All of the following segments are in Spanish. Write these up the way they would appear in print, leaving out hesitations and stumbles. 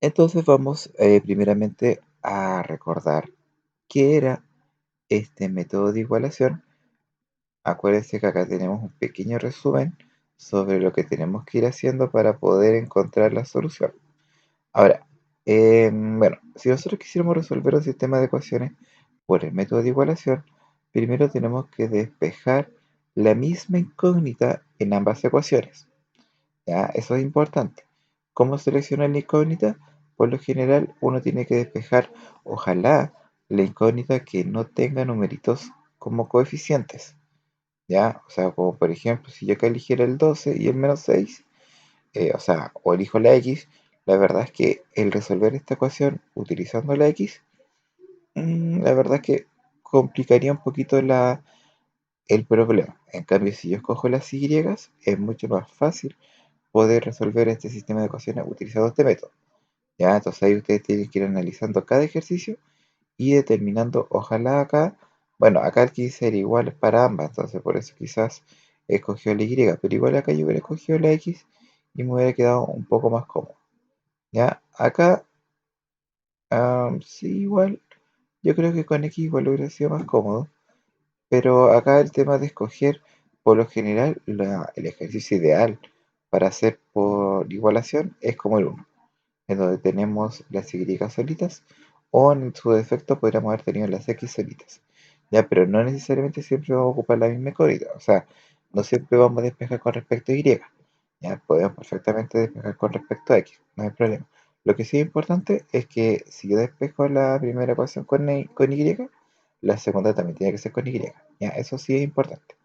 Entonces vamos primeramente a recordar qué era este método de igualación. Acuérdense que acá tenemos un pequeño resumen sobre lo que tenemos que ir haciendo para poder encontrar la solución. Ahora, bueno, si nosotros quisiéramos resolver un sistema de ecuaciones por el método de igualación, primero tenemos que despejar la misma incógnita en ambas ecuaciones. ¿Ya? Eso es importante. ¿Cómo seleccionar la incógnita? Por lo general, uno tiene que despejar, ojalá, la incógnita que no tenga numeritos como coeficientes. ¿Ya? O sea, como por ejemplo, si yo acá eligiera el 12 y el -6, o sea, o elijo la X, la verdad es que el resolver esta ecuación utilizando la X, la verdad es que complicaría un poquito el problema. En cambio, si yo escojo las Y, es mucho más fácil poder resolver este sistema de ecuaciones utilizando este método. ¿Ya? Entonces ahí ustedes tienen que ir analizando cada ejercicio y determinando, ojalá acá, bueno, acá el 15 era igual para ambas, entonces por eso quizás escogió la Y, pero igual acá yo hubiera escogido la X y me hubiera quedado un poco más cómodo. ¿Ya? Acá, sí, igual, yo creo que con X igual hubiera sido más cómodo, pero acá el tema de escoger, por lo general, el ejercicio ideal para hacer por igualación es como el uno, en donde tenemos las Y solitas, o en su defecto podríamos haber tenido las X solitas. Ya, pero no necesariamente siempre vamos a ocupar la misma incógnita, o sea, no siempre vamos a despejar con respecto a Y. Ya, podemos perfectamente despejar con respecto a X, no hay problema. Lo que sí es importante es que si yo despejo la primera ecuación con Y, la segunda también tiene que ser con Y. Ya, eso sí es importante.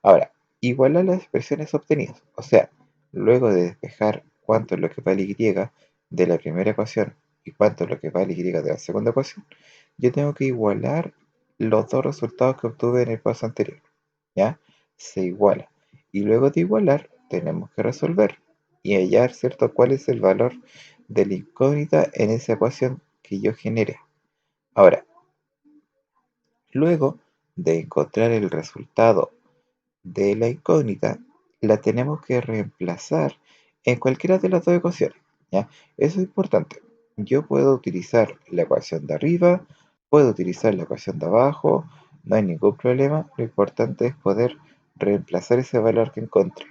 Ahora, igual a las expresiones obtenidas, o sea, luego de despejar cuánto es lo que vale y de la primera ecuación y cuánto es lo que vale y de la segunda ecuación, yo tengo que igualar los dos resultados que obtuve en el paso anterior, ¿ya? Se iguala. Y luego de igualar, tenemos que resolver y hallar, ¿cierto?, cuál es el valor de la incógnita en esa ecuación que yo genere. Ahora, luego de encontrar el resultado de la incógnita, la tenemos que reemplazar en cualquiera de las dos ecuaciones, ¿ya? Eso es importante. Yo puedo utilizar la ecuación de arriba, puedo utilizar la ecuación de abajo, no hay ningún problema. Lo importante es poder reemplazar ese valor que encontré.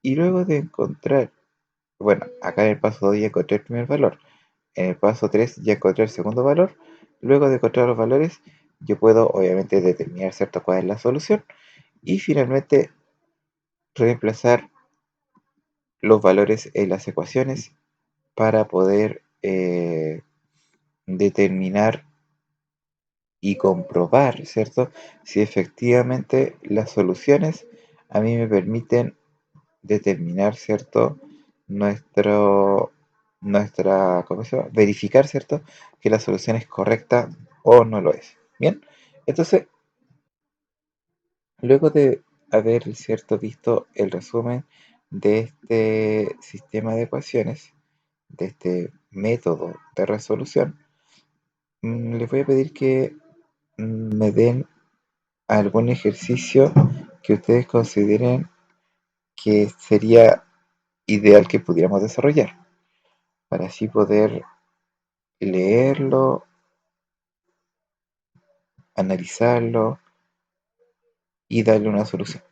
Y luego de encontrar, bueno, acá en el paso 2 ya encontré el primer valor, en el paso 3 ya encontré el segundo valor. Luego de encontrar los valores, yo puedo obviamente determinar, ¿cierto?, cuál es la solución. Y finalmente reemplazar los valores en las ecuaciones para poder determinar y comprobar, ¿cierto?, si efectivamente las soluciones a mí me permiten determinar, ¿cierto?, nuestro, ¿cómo se llama? Verificar, ¿cierto?, que la solución es correcta o no lo es. Bien, entonces, luego de haber, ¿cierto?, visto el resumen de este sistema de ecuaciones, de este método de resolución, les voy a pedir que me den algún ejercicio que ustedes consideren que sería ideal que pudiéramos desarrollar, para así poder leerlo, analizarlo y darle una solución.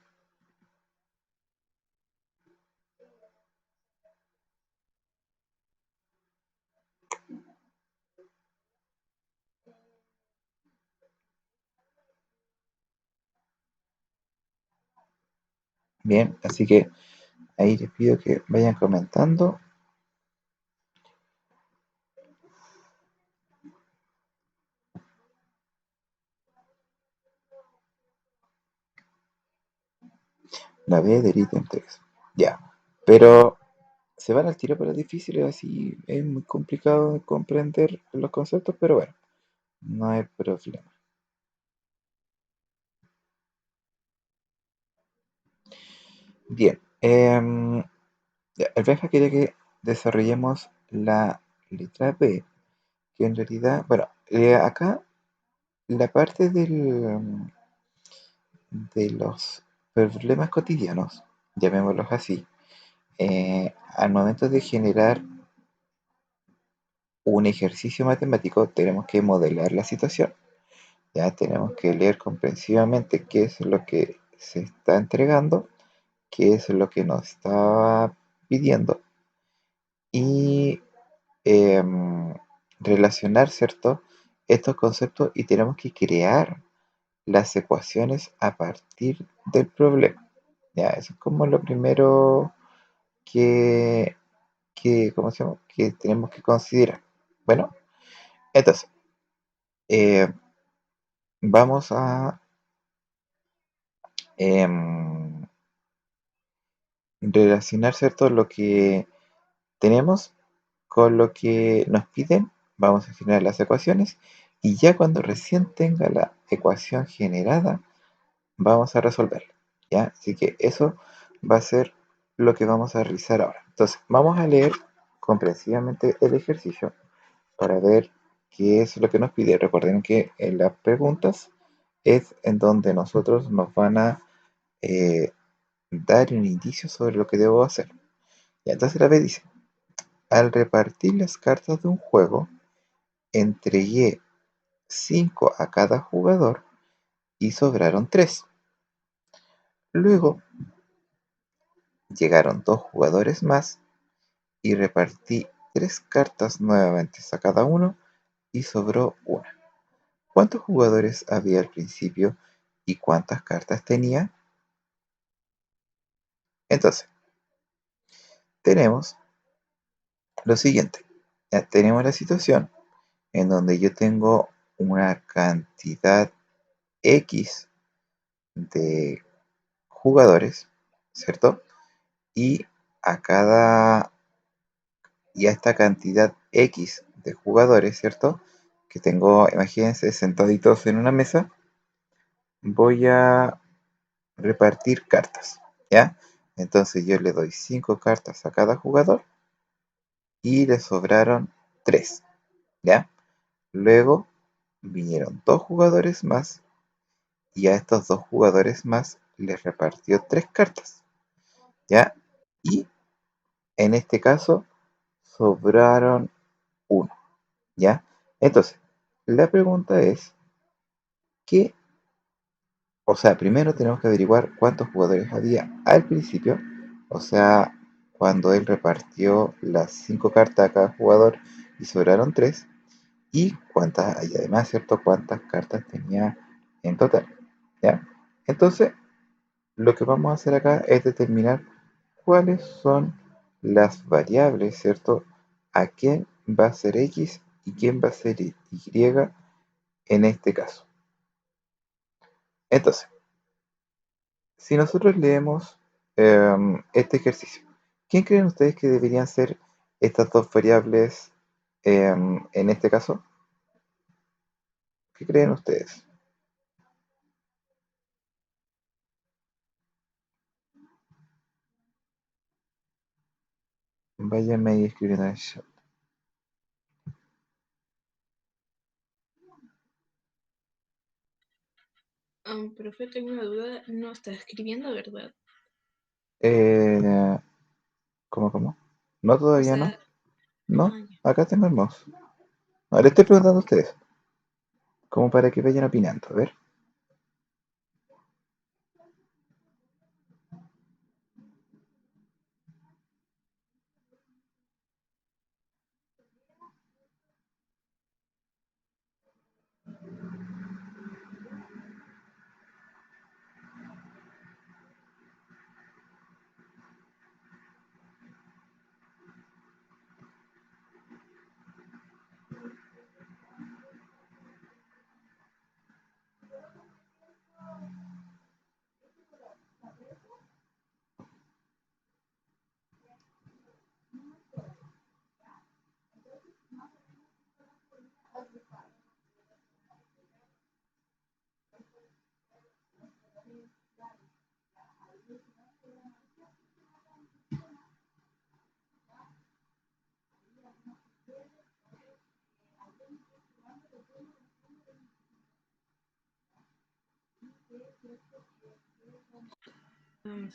Bien, así que ahí les pido que vayan comentando. La B del ítem 3. Ya, pero se van al tiro para difíciles, así es muy complicado de comprender los conceptos, pero bueno, no hay problema. Bien, el Benja quería que desarrollemos la letra B, que en realidad, bueno, acá la parte de los problemas cotidianos, llamémoslos así, al momento de generar un ejercicio matemático, tenemos que modelar la situación. Ya tenemos que leer comprensivamente qué es lo que se está entregando, qué es lo que nos está pidiendo y em, relacionar, ¿cierto? Estos conceptos y tenemos que crear las ecuaciones a partir del problema. Ya, eso es como lo primero que, ¿cómo se llama? Que tenemos que considerar. Bueno, entonces, eh, vamos a em, relacionar, ¿cierto? Lo que tenemos con lo que nos piden, vamos a generar las ecuaciones y ya cuando recién tenga la ecuación generada, vamos a resolverla. ¿Ya? Así que eso va a ser lo que vamos a realizar ahora. Entonces, vamos a leer comprensivamente el ejercicio para ver qué es lo que nos pide. Recuerden que en las preguntas es en donde nosotros nos van a eh, dar un indicio sobre lo que debo hacer. Y entonces la B dice, al repartir las cartas de un juego, entregué 5 a cada jugador y sobraron 3. Luego llegaron 2 jugadores más y repartí 3 cartas nuevamente a cada uno y sobró una. ¿Cuántos jugadores había al principio y cuántas cartas tenía? Entonces, tenemos lo siguiente. Ya tenemos la situación en donde yo tengo una cantidad X de jugadores, ¿cierto? Y a cada y a esta cantidad X de jugadores, ¿cierto? Que tengo, imagínense, sentaditos en una mesa, voy a repartir cartas, ¿ya? Entonces yo le doy 5 cartas a cada jugador y le sobraron 3, ¿ya? Luego vinieron 2 jugadores más y a estos 2 jugadores más les repartió 3 cartas, ¿ya? Y en este caso sobraron uno, ¿ya? Entonces, la pregunta es, ¿qué? O sea, primero tenemos que averiguar cuántos jugadores había al principio, o sea, cuando él repartió las 5 cartas a cada jugador y sobraron 3, y cuántas, y además, ¿cierto? Cuántas cartas tenía en total, ¿ya? Entonces, lo que vamos a hacer acá es determinar cuáles son las variables, ¿cierto? A quién va a ser X y quién va a ser Y en este caso. Entonces, si nosotros leemos este ejercicio, ¿quién creen ustedes que deberían ser estas dos variables en este caso? ¿Qué creen ustedes? Váyanme ahí escribiendo en el chat. Profe, tengo una duda. No está escribiendo, ¿verdad? Eh, ¿Cómo? No, O todavía no. sea, No, ya. acá tengo el mouse. Ahora estoy preguntando a ustedes, como para que vayan opinando. A ver.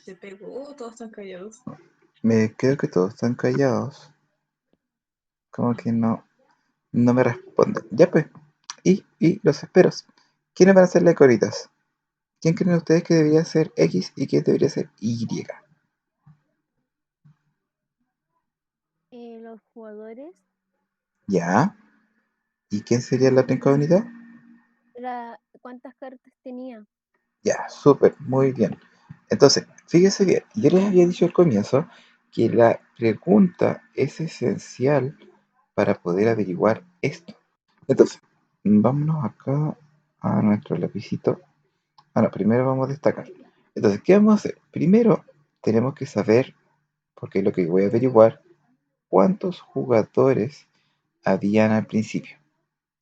Se pegó, todos están callados. Me creo que todos están callados. Como que no. No me responden. Ya pues. Y los esperos. ¿Quiénes van a ser las iconitas? ¿Quién creen ustedes que debería ser X y quién debería ser Y? Los jugadores, Ya. ¿Y quién sería la otra incógnita? ¿cuántas cartas tenía? Ya, súper, muy bien. Entonces, fíjese bien, yo les había dicho al comienzo que la pregunta es esencial para poder averiguar esto. Entonces, vámonos acá a nuestro lapicito. Ah, no, primero vamos a destacar. Entonces, ¿qué vamos a hacer? Primero, tenemos que saber, porque es lo que voy a averiguar, cuántos jugadores habían al principio,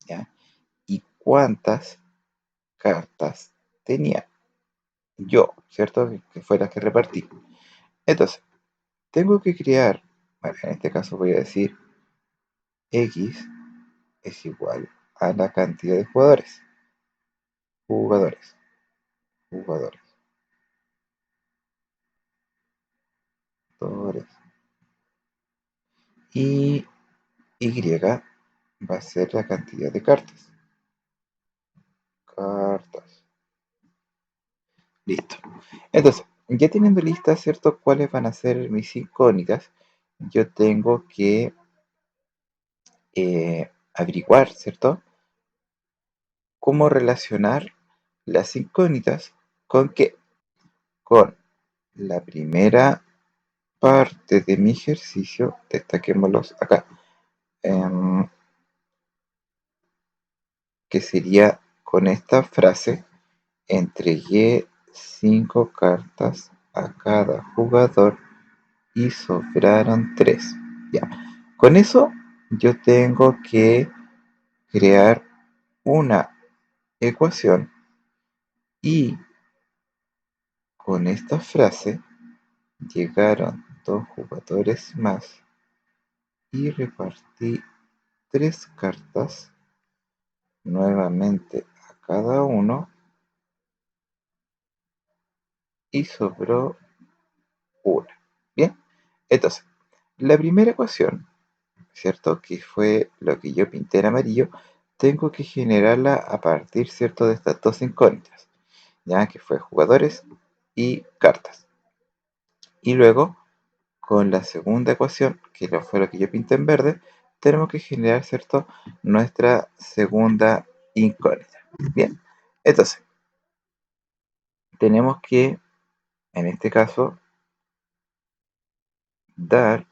¿ya? Y cuántas cartas tenía yo, ¿cierto? Que fue la que repartí. Entonces, tengo que crear, bueno, en este caso voy a decir X es igual a la cantidad de jugadores. Jugadores, jugadores, jugadores. Y Y va a ser la cantidad de cartas. Cartas. Listo. Entonces, ya teniendo listas, ¿cierto? ¿Cuáles van a ser mis incógnitas? Yo tengo que averiguar, ¿cierto? Cómo relacionar las incógnitas con qué? Con la primera parte de mi ejercicio, destaquémoslos acá, em, que sería con esta frase, entregué 5 cartas a cada jugador y sobraron 3. Ya. Con eso yo tengo que crear una ecuación y con esta frase llegaron 2 jugadores más y repartí 3 cartas nuevamente a cada uno y sobró una. Bien, entonces, la primera ecuación, ¿cierto? Que fue lo que yo pinté en amarillo, tengo que generarla a partir, ¿cierto? De estas dos incógnitas, ya que fue jugadores y cartas. Y luego, con la segunda ecuación, que fue lo que yo pinté en verde, tenemos que generar, ¿cierto? Nuestra segunda incógnita. Bien, entonces, tenemos que, en este caso, dar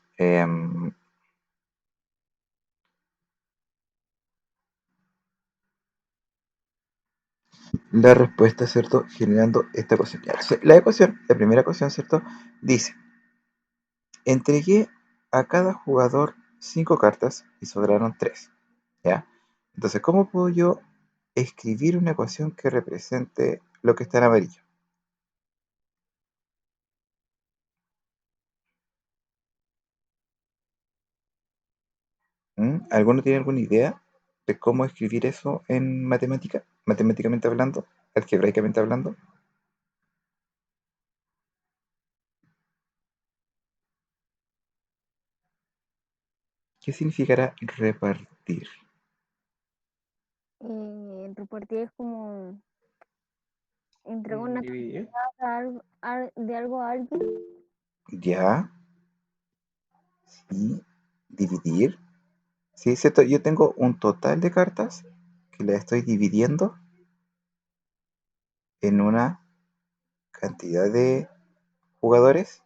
la respuesta, ¿cierto? Generando esta ecuación. Ya, la ecuación, la primera ecuación, ¿cierto? Dice, entregué a cada jugador 5 cartas y sobraron 3. ¿Ya? Entonces, ¿cómo puedo yo escribir una ecuación que represente lo que está en amarillo? ¿Alguno tiene alguna idea de cómo escribir eso en matemática? Matemáticamente hablando, algebraicamente hablando. ¿Qué significará repartir? Repartir es como entregar una Dividir. de algo a alguien. Ya, sí, dividir. Sí, ¿cierto? Yo tengo un total de cartas que las estoy dividiendo en una cantidad de jugadores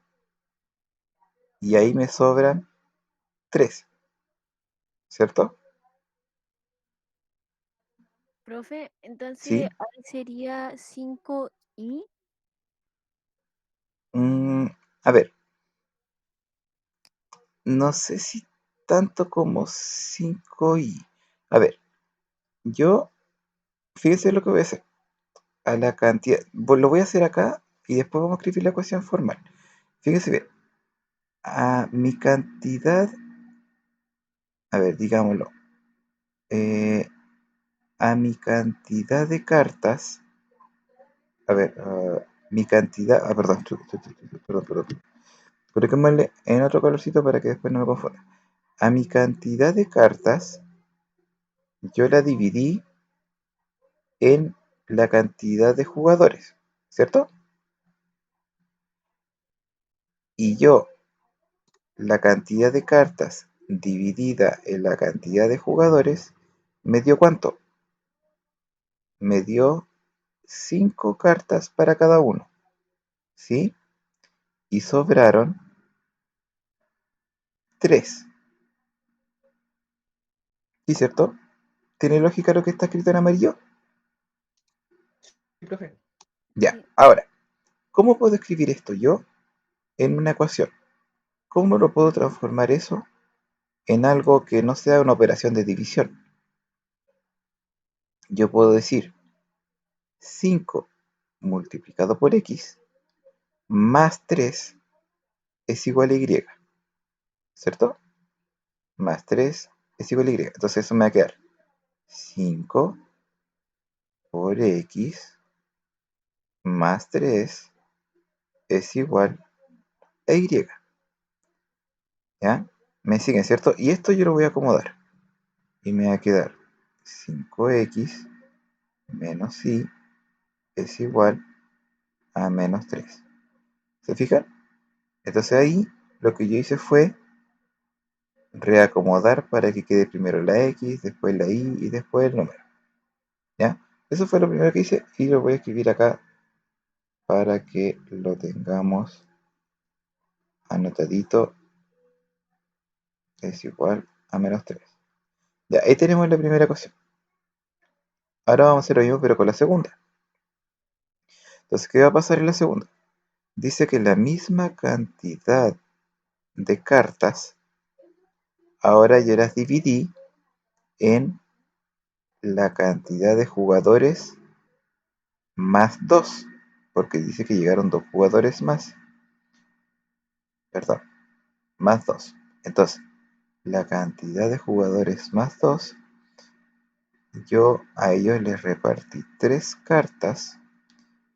y ahí me sobran 3, ¿cierto? Profe, entonces Sí. ahí sería 5 y Mm, a ver, no sé si tanto como 5 y... A ver, yo, fíjense lo que voy a hacer. A la cantidad, lo voy a hacer acá y después vamos a escribir la ecuación formal. Fíjense bien, a mi cantidad, a ver, digámoslo, eh, a mi cantidad de cartas, a ver, mi cantidad, perdón, perdón, coloquémosle en otro colorcito para que después no me confunda. A mi cantidad de cartas yo la dividí en la cantidad de jugadores, ¿cierto? Y yo la cantidad de cartas dividida en la cantidad de jugadores me dio ¿cuánto? Me dio 5 cartas para cada uno, ¿sí? Y sobraron 3, ¿sí, cierto? ¿Tiene lógica lo que está escrito en amarillo? Sí, profe. Ya, Sí. ahora, ¿cómo puedo escribir esto yo en una ecuación? ¿Cómo lo puedo transformar eso en algo que no sea una operación de división? Yo puedo decir 5 multiplicado por x más 3 es igual a y, ¿cierto? Más 3 es igual a y. Entonces eso me va a quedar 5 por x más 3 es igual a y. ¿Ya? Me siguen, ¿cierto? Y esto yo lo voy a acomodar. Y me va a quedar 5x menos y es igual a menos 3. ¿Se fijan? Entonces ahí lo que yo hice fue reacomodar para que quede primero la x, después la y y después el número. ¿Ya? Eso fue lo primero que hice y lo voy a escribir acá para que lo tengamos anotadito. Es igual a menos 3. Ya, ahí tenemos la primera ecuación. Ahora vamos a hacer lo mismo pero con la segunda. Entonces, ¿qué va a pasar en la segunda? Dice que la misma cantidad de cartas ahora yo las dividí en la cantidad de jugadores más 2, porque dice que llegaron 2 jugadores más, perdón, más 2. Entonces, la cantidad de jugadores más 2, yo a ellos les repartí 3 cartas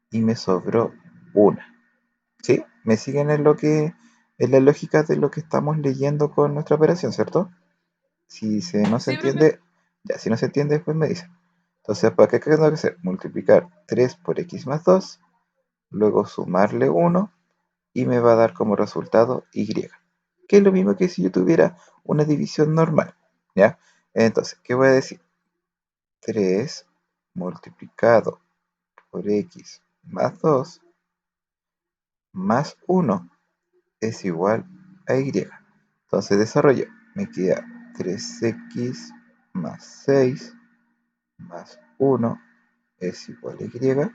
y me sobró una. ¿Sí? ¿Me siguen en lo que en la lógica de lo que estamos leyendo con nuestra operación, ¿cierto? Si no se Sí, profe. entiende, ya, si no se entiende, después me dicen. Entonces, ¿para qué tengo que hacer? Multiplicar 3 por x más 2, luego sumarle 1 y me va a dar como resultado y, que es lo mismo que si yo tuviera una división normal, ¿ya? Entonces, ¿qué voy a decir? 3 multiplicado por x más 2 más 1 es igual a y. Entonces desarrollo, me queda 3x más 6 más 1 es igual a y.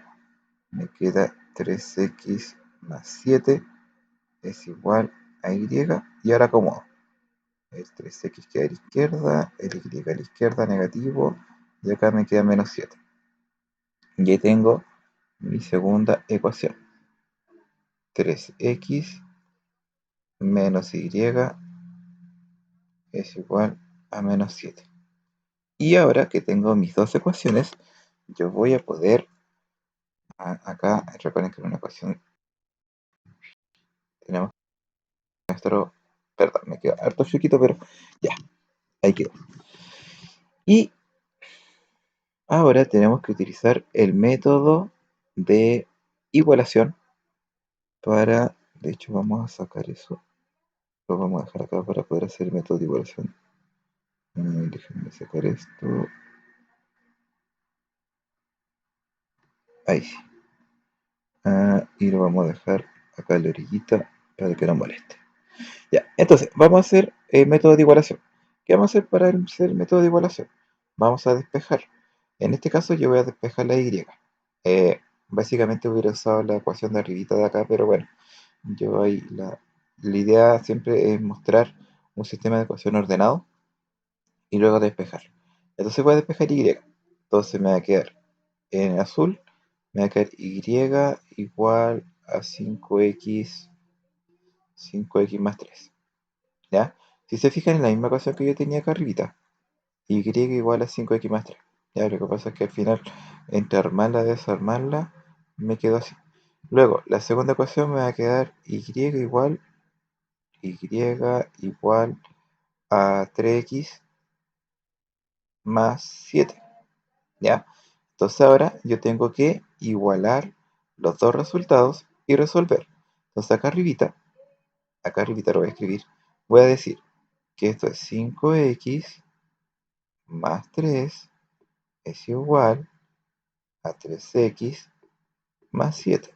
Me queda 3x más 7 es igual a y. Y ahora como el 3x queda a la izquierda, el y a la izquierda negativo, y acá me queda menos 7. Y ahí tengo mi segunda ecuación. 3x menos y es igual a menos 7. Y ahora que tengo mis dos ecuaciones, yo voy a poder, acá recuerden que en una ecuación tenemos nuestro, perdón, me quedó harto chiquito, pero ya, ahí quedó. Y ahora tenemos que utilizar el método de igualación para, de hecho vamos a sacar eso, lo vamos a dejar acá para poder hacer el método de igualación. Déjenme sacar esto, ahí sí. Y lo vamos a dejar acá en la orillita para que no moleste. Ya, entonces, vamos a hacer el método de igualación. ¿Qué vamos a hacer para hacer el método de igualación? Vamos a despejar. En este caso yo voy a despejar la y. Básicamente hubiera usado la ecuación de arribita de acá, pero bueno, yo ahí la idea siempre es mostrar un sistema de ecuación ordenado y luego despejar. Entonces voy a despejar y. Entonces me va a quedar en azul, me va a quedar y igual a 5x más 3. ¿Ya? Si se fijan en la misma ecuación que yo tenía acá arribita, y igual a 5x más 3. Ya, lo que pasa es que al final, entre armarla y desarmarla, me quedó así. Luego, la segunda ecuación me va a quedar y igual a 3x más 7. ¿Ya? Entonces ahora yo tengo que igualar los dos resultados y resolver. Entonces acá arribita lo voy a escribir. Voy a decir que esto es 5x más 3 es igual a 3x más 7.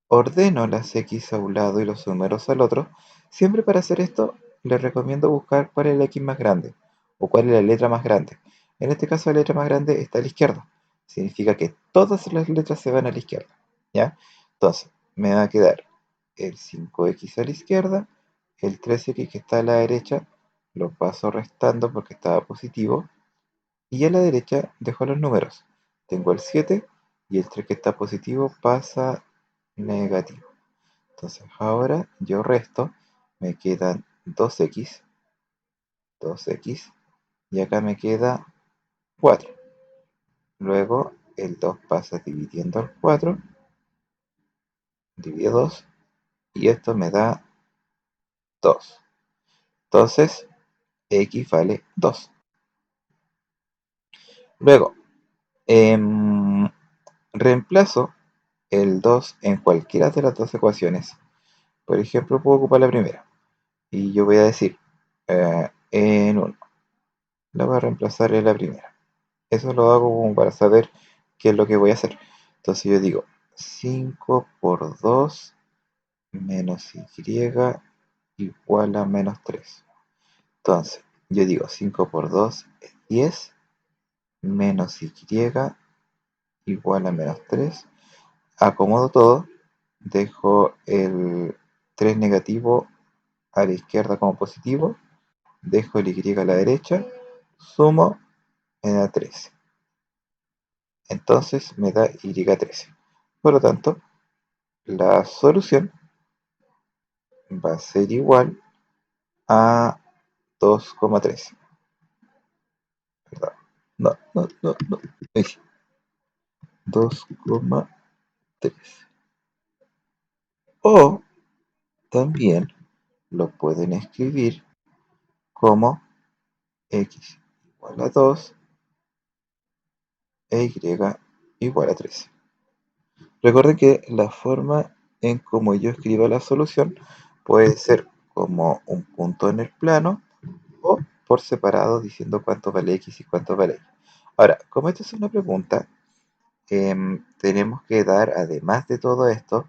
Ordeno las x a un lado y los números al otro. Siempre para hacer esto les recomiendo buscar cuál es la x más grande o cuál es la letra más grande. En este caso la letra más grande está a la izquierda. Significa que todas las letras se van a la izquierda. ¿Ya? Entonces me va a quedar el 5x a la izquierda, el 3x que está a la derecha lo paso restando porque estaba positivo y a la derecha dejo los números. Tengo el 7 y el 3 que está positivo pasa negativo. Entonces ahora yo resto, me quedan 2x y acá me queda 4. Luego el 2 pasa dividiendo al 4, divide 2 y esto me da 2. Entonces x vale 2. Luego reemplazo el 2 en cualquiera de las dos ecuaciones. Por ejemplo, puedo ocupar la primera y yo voy a decir en 1. La voy a reemplazar en la primera. Eso lo hago como para saber qué es lo que voy a hacer. Entonces yo digo 5 por 2 menos y igual a menos 3. Entonces yo digo 5 por 2 es 10 menos y igual a menos 3. Acomodo todo, dejo el 3 negativo a la izquierda como positivo, dejo el y a la derecha, sumo, me da 13. Entonces me da y13. Por lo tanto, la solución va a ser igual a 2,3. ¿Verdad? No. Ahí sí, 2,3. O también lo pueden escribir como x igual a 2 e y igual a 13. Recuerden que la forma en como yo escribo la solución puede ser como un punto en el plano o por separado diciendo cuánto vale x y cuánto vale y. Ahora, como esto es una pregunta, tenemos que dar, además de todo esto,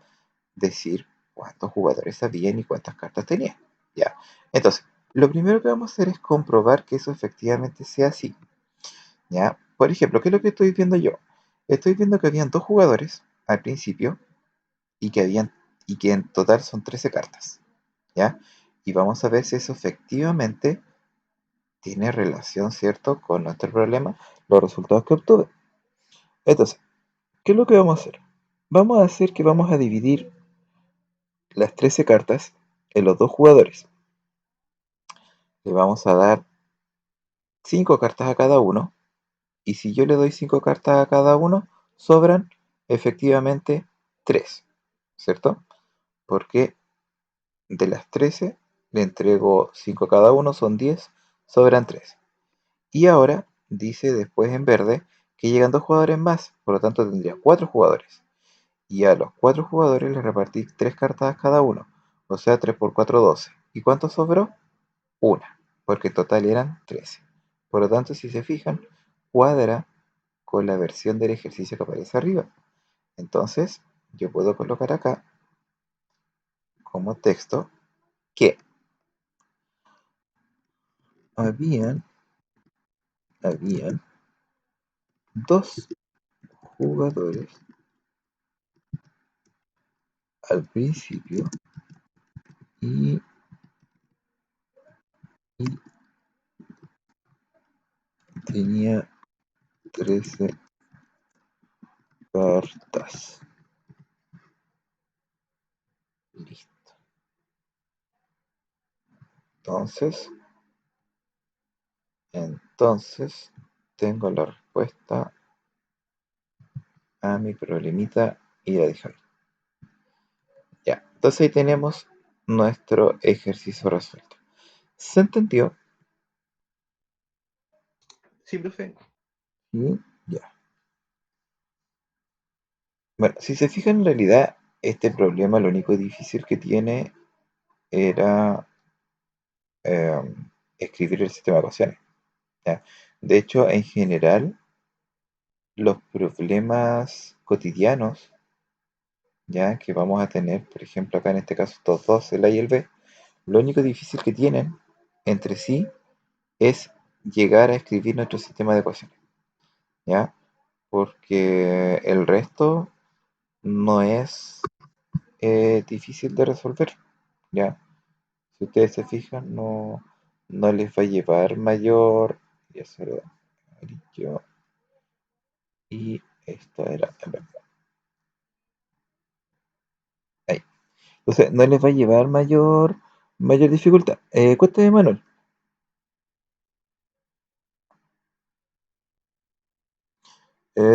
decir cuántos jugadores habían y cuántas cartas tenían. Ya. Entonces, lo primero que vamos a hacer es comprobar que eso efectivamente sea así. ¿Ya? Por ejemplo, ¿qué es lo que estoy viendo yo? Estoy viendo que habían dos jugadores al principio y que en total son 13 cartas. ¿Ya? Y vamos a ver si eso efectivamente tiene relación, ¿cierto?, con nuestro problema, los resultados que obtuve. Entonces, ¿qué es lo que vamos a hacer? Vamos a hacer que vamos a dividir las 13 cartas en los dos jugadores. Le vamos a dar 5 cartas a cada uno. Y si yo le doy 5 cartas a cada uno, sobran efectivamente 3, ¿cierto? Porque de las 13 le entrego 5 a cada uno, son 10, sobran 3. Y ahora dice después en verde que llegan dos jugadores más, por lo tanto tendría 4 jugadores. Y a los 4 jugadores les repartí 3 cartas a cada uno, o sea 3 por 4, 12. ¿Y cuánto sobró? Una, porque en total eran 13. Por lo tanto, si se fijan, cuadra con la versión del ejercicio que aparece arriba. Entonces, yo puedo colocar acá como texto que habían dos jugadores al principio y, y tenía 13 cartas. Listo. Entonces tengo la respuesta a mi problemita y la dejo ahí. Ya, entonces ahí tenemos nuestro ejercicio resuelto. ¿Se entendió? Sí, profe. Sí, ya. Bueno, si se fijan, en realidad, este problema lo único difícil que tiene era eh, escribir el sistema de ecuaciones. ¿Ya? De hecho, en general, los problemas cotidianos, ya que vamos a tener, por ejemplo, acá en este caso, estos dos, el A y el B, lo único difícil que tienen entre sí es llegar a escribir nuestro sistema de ecuaciones, ¿ya? Porque el resto no es difícil de resolver, ¿ya? Si ustedes se fijan, no les va a llevar mayor, y eso era amarillo, y esto era en verdad, ahí. Entonces, no les va a llevar mayor dificultad. Cuéntame, Manuel.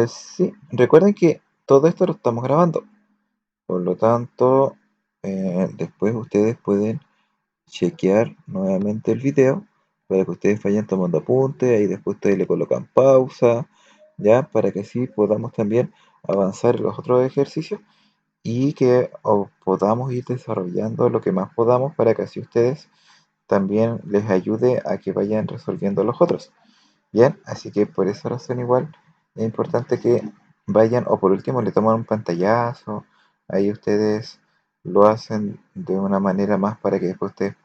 Sí, recuerden que todo esto lo estamos grabando. Por lo tanto, después ustedes pueden chequear nuevamente el video para que ustedes vayan tomando apuntes. Ahí después ustedes le colocan pausa, ya, para que así podamos también avanzar en los otros ejercicios y que podamos ir desarrollando lo que más podamos para que así ustedes también les ayude a que vayan resolviendo los otros. Bien, así que por esa razón igual es importante que vayan o por último le toman un pantallazo, ahí ustedes lo hacen de una manera más para que después ustedes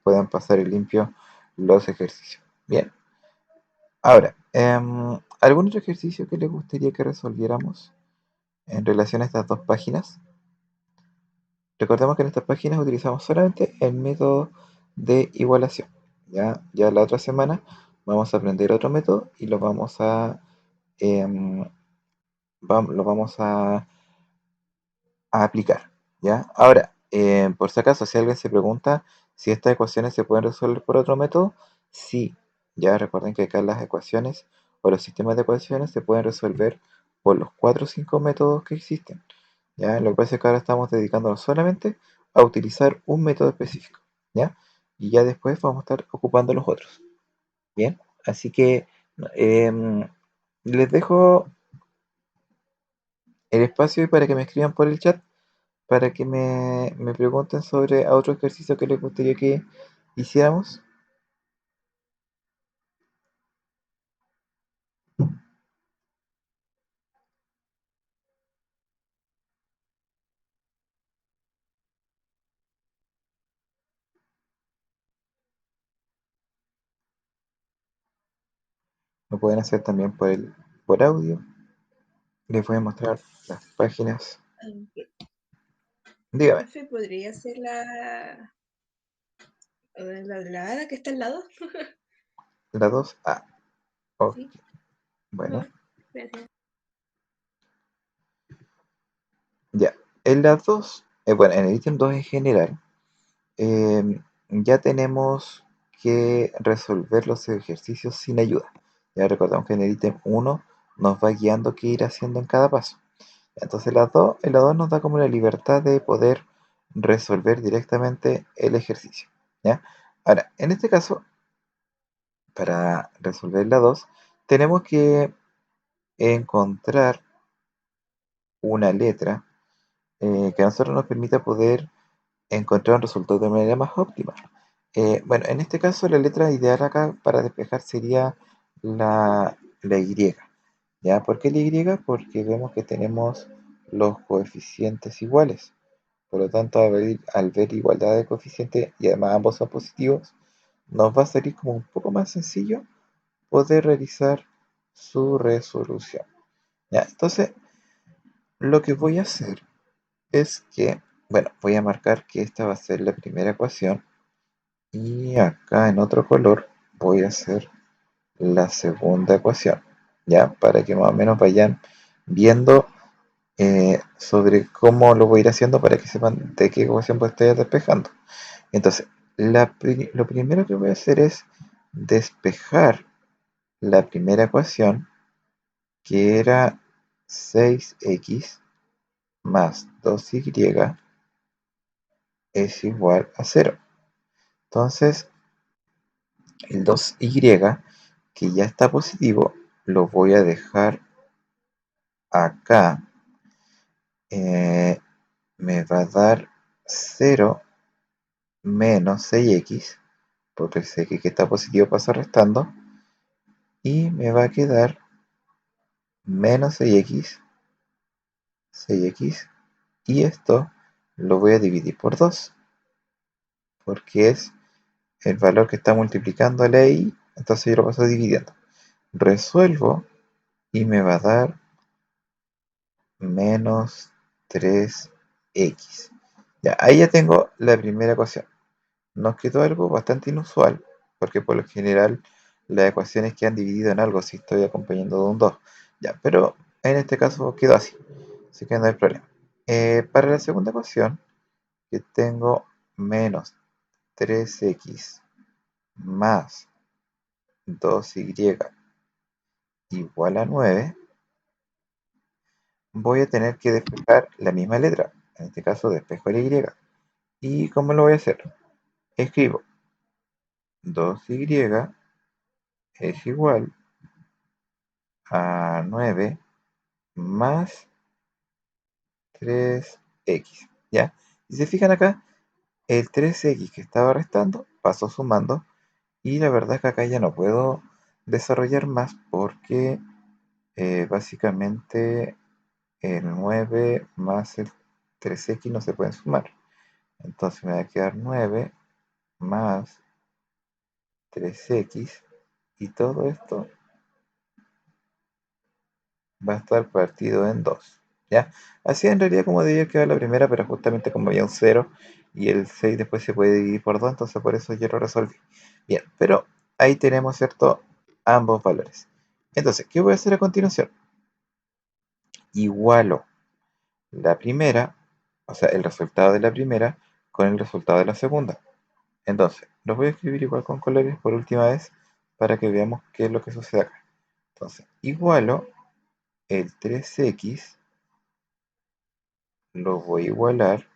puedan pasar en limpio los ejercicios. Bien, ahora, ¿algún otro ejercicio que les gustaría que resolviéramos en relación a estas dos páginas? Recordemos que en estas páginas utilizamos solamente el método de igualación. Ya la otra semana vamos a aprender otro método y em, lo vamos a aplicar. ¿Ya? Ahora, por si acaso, si alguien se pregunta si estas ecuaciones se pueden resolver por otro método, sí. Ya recuerden que acá las ecuaciones o los sistemas de ecuaciones se pueden resolver por los 4 o 5 métodos que existen. ¿Ya? Lo que pasa es que ahora estamos dedicándonos solamente a utilizar un método específico. ¿Ya? Y ya después vamos a estar ocupando los otros. Bien, así que em, les dejo el espacio ahí para que me escriban por el chat, para que me pregunten sobre otro ejercicio que les gustaría que hiciéramos. Lo pueden hacer también por audio. Les voy a mostrar las páginas. Dígame, Profe, ¿podría ser la hada que está al lado? la 2A. Ok, Sí, por bueno, favor. Gracias. ya. En la 2, bueno, en el ítem 2 en general, ya tenemos que resolver los ejercicios sin ayuda. Ya recordamos que en el ítem 1 nos va guiando qué ir haciendo en cada paso. Entonces en la 2 nos da como la libertad de poder resolver directamente el ejercicio. ¿Ya? Ahora, en este caso, para resolver la 2 tenemos que encontrar una letra que a nosotros nos permita poder encontrar un resultado de manera más óptima. Bueno, en este caso la letra ideal acá para despejar sería la Y. ¿Ya? ¿Por qué la Y? Porque vemos que tenemos los coeficientes iguales. Por lo tanto, al ver igualdad de coeficientes y además ambos son positivos, nos va a salir como un poco más sencillo poder realizar su resolución. ¿Ya? Entonces, lo que voy a hacer es que, bueno, voy a marcar que esta va a ser la primera ecuación y acá en otro color voy a hacer la segunda ecuación, ¿ya? Para que más o menos vayan viendo sobre cómo lo voy a ir haciendo para que sepan de qué ecuación voy a estar despejando. Entonces, lo primero que voy a hacer es despejar la primera ecuación, que era 6x más 2y es igual a 0. Entonces, el 2y, que ya está positivo, lo voy a dejar acá. Me va a dar 0 menos 6x, porque el 6x que está positivo pasa restando, y me va a quedar menos 6x, y esto lo voy a dividir por 2, porque es el valor que está multiplicando la y, entonces yo lo paso dividiendo. Resuelvo y me va a dar menos 3x. Ya, ahí ya tengo la primera ecuación. Nos quedó algo bastante inusual, porque por lo general las ecuaciones quedan divididas en algo si estoy acompañando de un 2. Ya, pero en este caso quedó así que no hay problema. Para la segunda ecuación, que tengo menos 3x más 2y igual a 9, voy a tener que despejar la misma letra. En este caso despejo la y. ¿Y cómo lo voy a hacer? Escribo 2y es igual a 9 más 3x, ¿ya? Si se fijan acá, el 3x que estaba restando pasó sumando, y la verdad es que acá ya no puedo desarrollar más porque básicamente el 9 más el 3x no se pueden sumar. Entonces me va a quedar 9 más 3x, y todo esto va a estar partido en 2, ¿ya? Así en realidad como debía quedar la primera, pero justamente como había un 0 y el 6 después se puede dividir por 2, entonces por eso yo lo resolví. Bien, pero ahí tenemos, ¿cierto?, ambos valores. Entonces, ¿qué voy a hacer a continuación? Igualo la primera, o sea, el resultado de la primera con el resultado de la segunda. Entonces, los voy a escribir igual con colores por última vez para que veamos qué es lo que sucede acá. Entonces, igualo el 3x, lo voy a igualar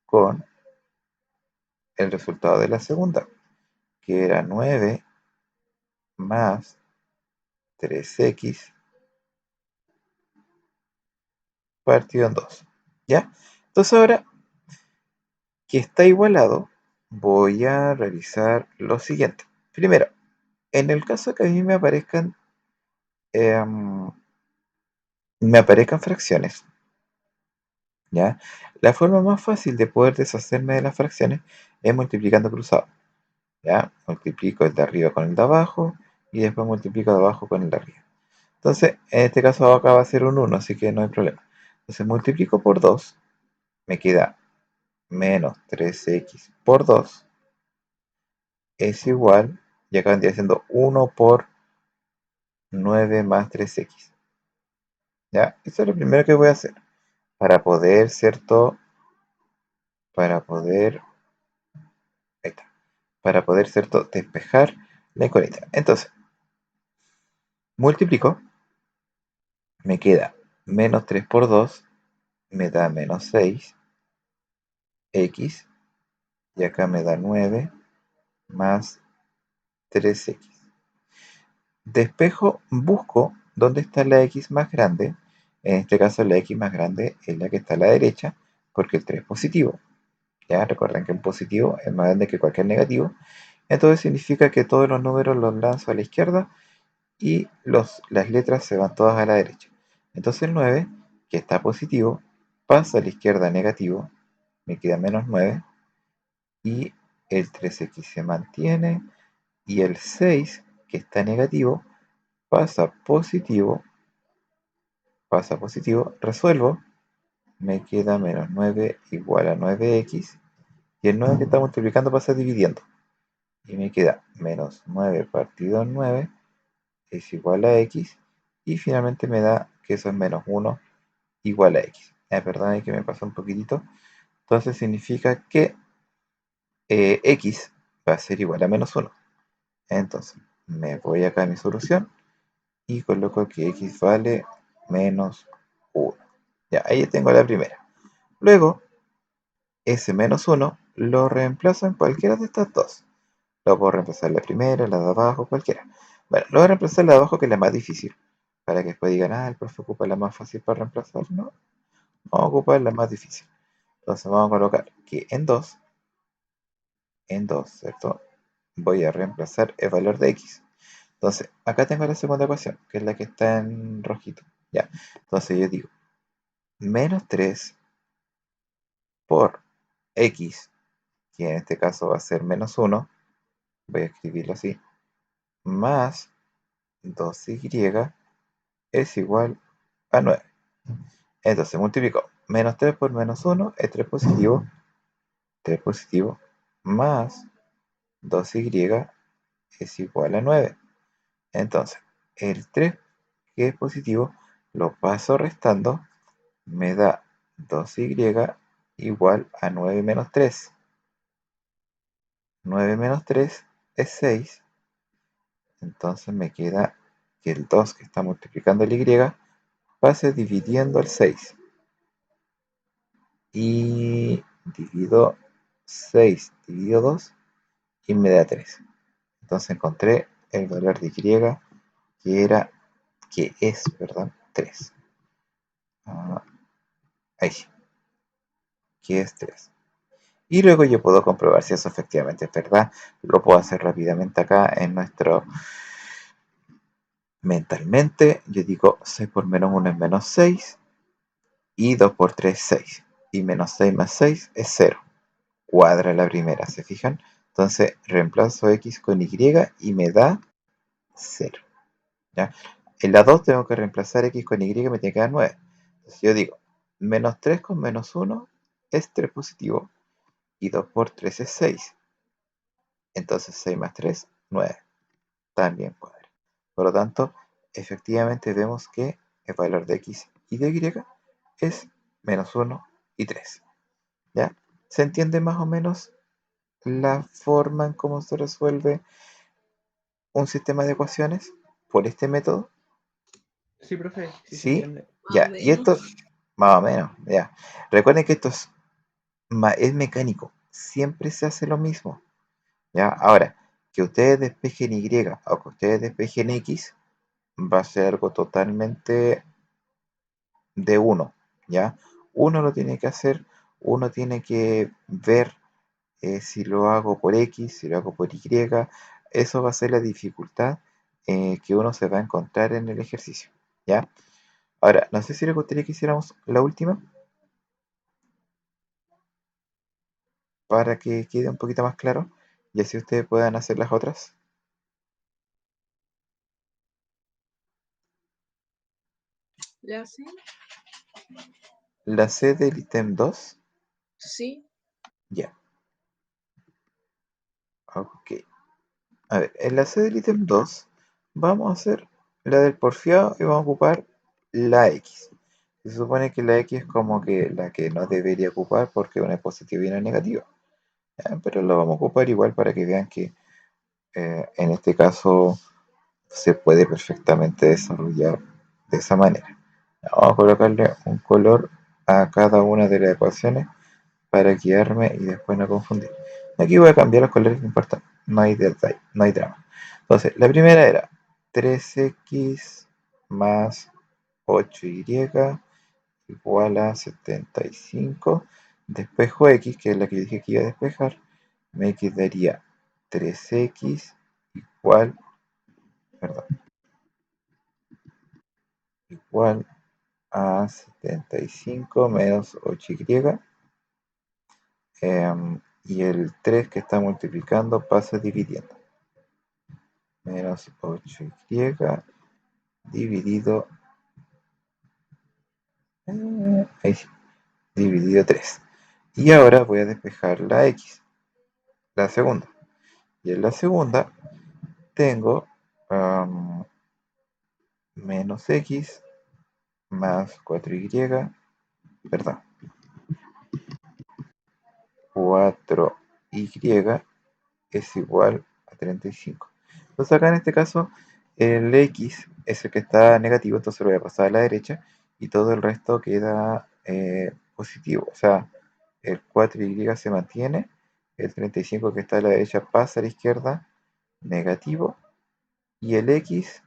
con el resultado de la segunda, que era 9 más 3x partido en 2. ¿Ya? Entonces ahora que está igualado, voy a realizar lo siguiente. Primero, en el caso que a mí em, me aparezcan fracciones, ¿ya? La forma más fácil de poder deshacerme de las fracciones es multiplicando cruzado. ¿Ya? Multiplico el de arriba con el de abajo y después multiplico de abajo con el de arriba. Entonces, en este caso acá va a ser un 1, así que no hay problema. Entonces multiplico por 2, me queda menos 3x por 2 es igual, y acá vendría siendo 1 por 9 más 3x. ¿Ya? Eso es lo primero que voy a hacer para poder, ¿cierto? Para poder, ahí está, para poder, ¿cierto?, despejar la incógnita. Entonces, multiplico, me queda menos 3 por 2, me da menos 6x, y acá me da 9 más 3x. Despejo, busco dónde está la x más grande. En este caso la x más grande es la que está a la derecha, porque el 3 es positivo. Ya recuerden que un positivo es más grande que cualquier negativo. Entonces significa que todos los números los lanzo a la izquierda y las letras se van todas a la derecha. Entonces el 9, que está positivo, pasa a la izquierda negativo, me queda menos 9, y el 3x se mantiene, y el 6, que está negativo, pasa positivo, resuelvo, me queda menos 9 igual a 9x, y el 9 que está multiplicando pasa dividiendo, y me queda menos 9 partido en 9 es igual a x, y finalmente me da que eso es menos 1 igual a x. Perdón, que me pasó un poquitito. Entonces significa que x va a ser igual a menos 1. Entonces me voy acá a mi solución y coloco que x vale menos 1. Ya, ahí tengo la primera. Luego, ese menos 1 lo reemplazo en cualquiera de estas dos. Lo puedo reemplazar la primera, la de abajo, cualquiera. Bueno, lo voy a reemplazar la de abajo, que es la más difícil. Para que después digan, el profe ocupa la más fácil para reemplazar. No, vamos a ocupar la más difícil. Entonces vamos a colocar que en 2, ¿cierto? Voy a reemplazar el valor de x. Entonces, acá tengo la segunda ecuación, que es la que está en rojito. Ya. Entonces yo digo, menos 3 por x, que en este caso va a ser menos 1, voy a escribirlo así, más 2y es igual a 9. Entonces multiplico menos 3 por menos 1 es 3 positivo, más 2y es igual a 9. Entonces, el 3 que es positivo lo paso restando, me da 2y igual a 9 menos 3. 9 menos 3 es 6, entonces me queda que el 2 que está multiplicando el y pase dividiendo el 6. Y divido 6 dividido 2 y me da 3. Entonces encontré el valor de y que es, perdón, 3. Ahí, que es 3. Y luego yo puedo comprobar si eso efectivamente es verdad. Lo puedo hacer rápidamente acá en nuestro mentalmente. Yo digo 6 por menos 1 es menos 6 y 2 por 3 es 6. Y menos 6 más 6 es 0. Cuadra la primera, ¿se fijan? Entonces reemplazo x con y y me da 0. ¿Ya? En la 2 tengo que reemplazar x con y y me tiene que dar 9. Entonces yo digo, menos 3 con menos 1 es 3 positivo y 2 por 3 es 6. Entonces 6 más 3, 9. También cuadra. Por lo tanto, efectivamente vemos que el valor de x y de y es menos 1 y 3. ¿Ya? ¿Se entiende más o menos la forma en cómo se resuelve un sistema de ecuaciones por este método? Sí, profe, sí se ¿Sí? entiende. Ya, y esto, más o menos, ya. Recuerden que esto es mecánico, siempre se hace lo mismo, ¿ya? Ahora, que ustedes despejen y o que ustedes despejen x, va a ser algo totalmente de uno, ¿ya? Uno lo tiene que hacer, uno tiene que ver si lo hago por X, si lo hago por Y, eso va a ser la dificultad que uno se va a encontrar en el ejercicio, ¿ya? Ahora, no sé si le gustaría que hiciéramos la última para que quede un poquito más claro y así ustedes puedan hacer las otras. ¿Ya sé? La C del ítem 2, Sí. ya, ok. A ver, en la C del ítem 2 vamos a hacer la del porfiado y vamos a ocupar la X. Se supone que la X es como que la que no debería ocupar porque una es positiva y una es negativa. Pero lo vamos a ocupar igual para que vean que en este caso se puede perfectamente desarrollar de esa manera. Vamos a colocarle un color a cada una de las ecuaciones para guiarme y después no confundir. Aquí voy a cambiar los colores, no importa, no hay detalle, no hay drama. Entonces, la primera era 3x más 8y igual a 75. Despejo x, que es la que dije que iba a despejar, me quedaría 3x igual, perdón, igual a 75 menos 8y. Y el 3 que está multiplicando pasa dividiendo. Menos 8y dividido, ahí sí, dividido 3. Y ahora voy a despejar la x, la segunda. Y en la segunda tengo menos x más 4y, perdón, 4y es igual a 35. Entonces acá en este caso el x es el que está negativo, entonces lo voy a pasar a la derecha y todo el resto queda positivo. O sea, el 4y se mantiene, el 35 que está a la derecha pasa a la izquierda, negativo, y el x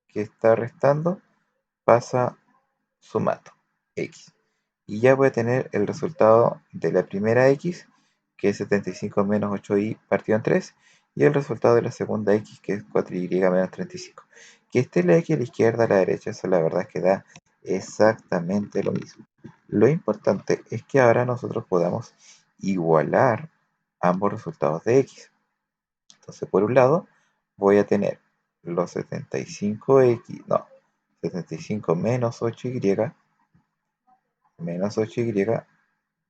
que está restando pasa sumando, x. Y ya voy a tener el resultado de la primera x, que es 75 menos 8y partido en 3, y el resultado de la segunda x, que es 4y menos 35. Que esté la x a la izquierda, a la derecha, eso la verdad es que da exactamente lo mismo. Lo importante es que ahora nosotros podamos igualar ambos resultados de x. Entonces, por un lado, voy a tener los 75x, no, 75 menos 8y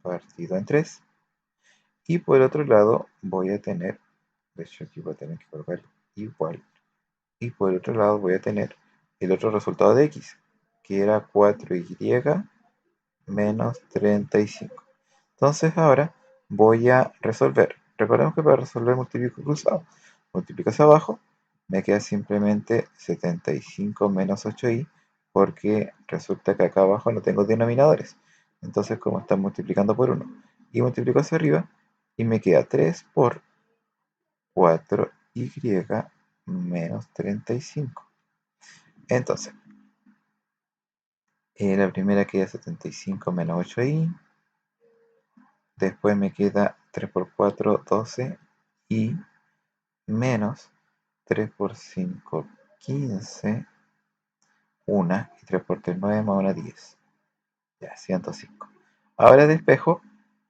partido en 3. Y por el otro lado voy a tener, de hecho aquí voy a tener que colocar igual. Y por el otro lado voy a tener el otro resultado de x, que era 4y menos 35. Entonces ahora voy a resolver. Recordemos que para resolver multiplico cruzado. Multiplico hacia abajo, me queda simplemente 75 menos 8y, porque resulta que acá abajo no tengo denominadores. Entonces, como están multiplicando por 1, y multiplico hacia arriba, y me queda 3 por 4y menos 35. Entonces, la primera queda 75 menos 8y. Después me queda 3 por 4, 12 y menos 3 por 5, 15, 1 y 3 por 3, 9 más 1, 10. Ya, 105. Ahora despejo,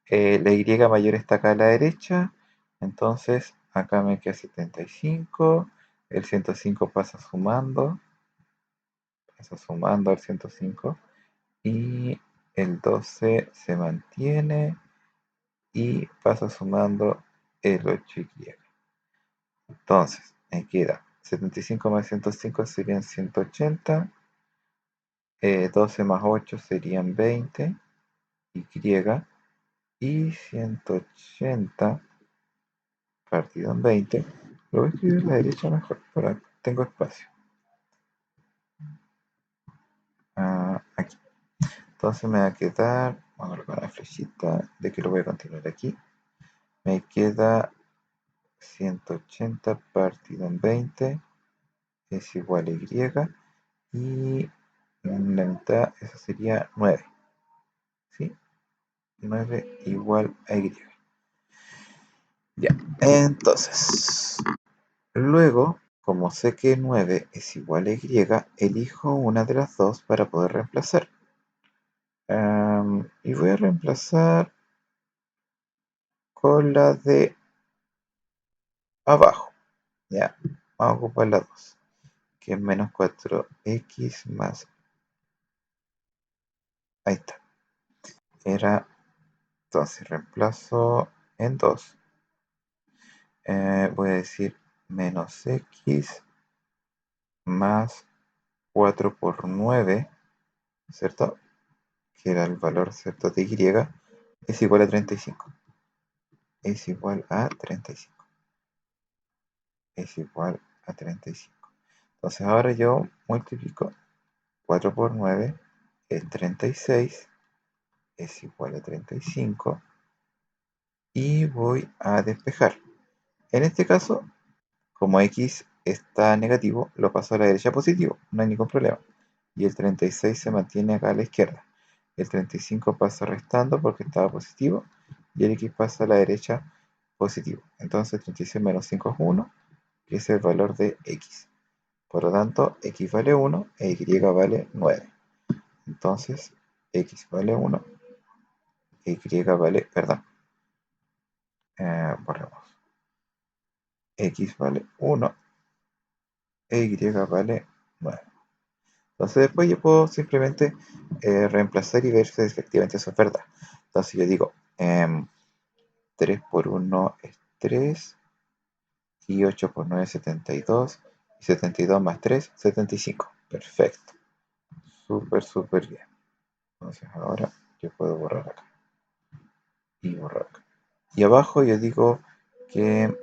la y mayor está acá a la derecha, entonces acá me queda 75, el 105 pasa sumando al 105 y el 12 se mantiene y pasa sumando el 8y. Entonces, me queda 75 más 105 serían 180, 12 más 8 serían 20, y 180 partido en 20. Lo voy a escribir a la derecha mejor, para que tengo espacio. Aquí. Entonces me va a quedar, vamos a colocar una flechita de que lo voy a continuar aquí. Me queda 180 partido en 20 es igual a y, y en la mitad eso sería 9. ¿Sí? 9 igual a y. Ya, entonces, luego, como sé que 9 es igual a y, elijo una de las dos para poder reemplazar. Y voy a reemplazar con la de abajo. Ya, vamos a ocupar la 2, que es menos 4x más. Ahí está. Era, entonces, reemplazo en 2. Voy a decir menos x más 4 por 9, ¿cierto? Que era el valor, ¿cierto? De y, es igual a 35. Es igual a 35. Es igual a 35. Entonces ahora yo multiplico 4 por 9 es 36, es igual a 35, y voy a despejar. En este caso, como x está negativo, lo paso a la derecha positivo, no hay ningún problema. Y el 36 se mantiene acá a la izquierda. El 35 pasa restando porque estaba positivo, y el x pasa a la derecha positivo. Entonces 36 menos 5 es 1, que es el valor de x. Por lo tanto, x vale 1 e y vale 9. Entonces, x vale 1 e y vale, perdón, borremos. X vale 1 e y vale 9. Entonces después yo puedo simplemente reemplazar y ver si efectivamente eso es verdad. Entonces yo digo, 3 por 1 es 3, y 8 por 9 es 72, y 72 más 3, 75. Perfecto. Súper, súper bien. Entonces ahora yo puedo borrar acá. Y borrar acá. Y abajo yo digo que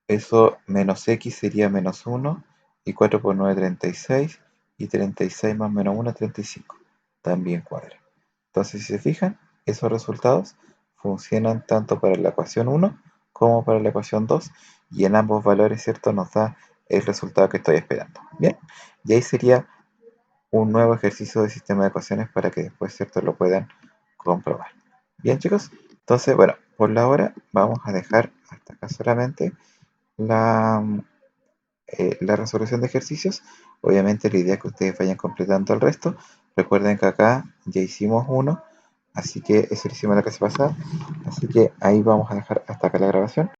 eso menos x sería menos 1, y 4 por 9 36, y 36 más menos 1 35. También cuadra. Entonces, si se fijan, esos resultados funcionan tanto para la ecuación 1 como para la ecuación 2, y en ambos valores, ¿cierto?, nos da el resultado que estoy esperando. Bien, y ahí sería un nuevo ejercicio de sistema de ecuaciones para que después, ¿cierto?, lo puedan comprobar. Bien, chicos, entonces, bueno, por la hora vamos a dejar hasta acá solamente la resolución de ejercicios. Obviamente la idea es que ustedes vayan completando el resto. Recuerden que acá ya hicimos uno, así que eso lo hicimos la clase pasada, así que ahí vamos a dejar hasta acá la grabación.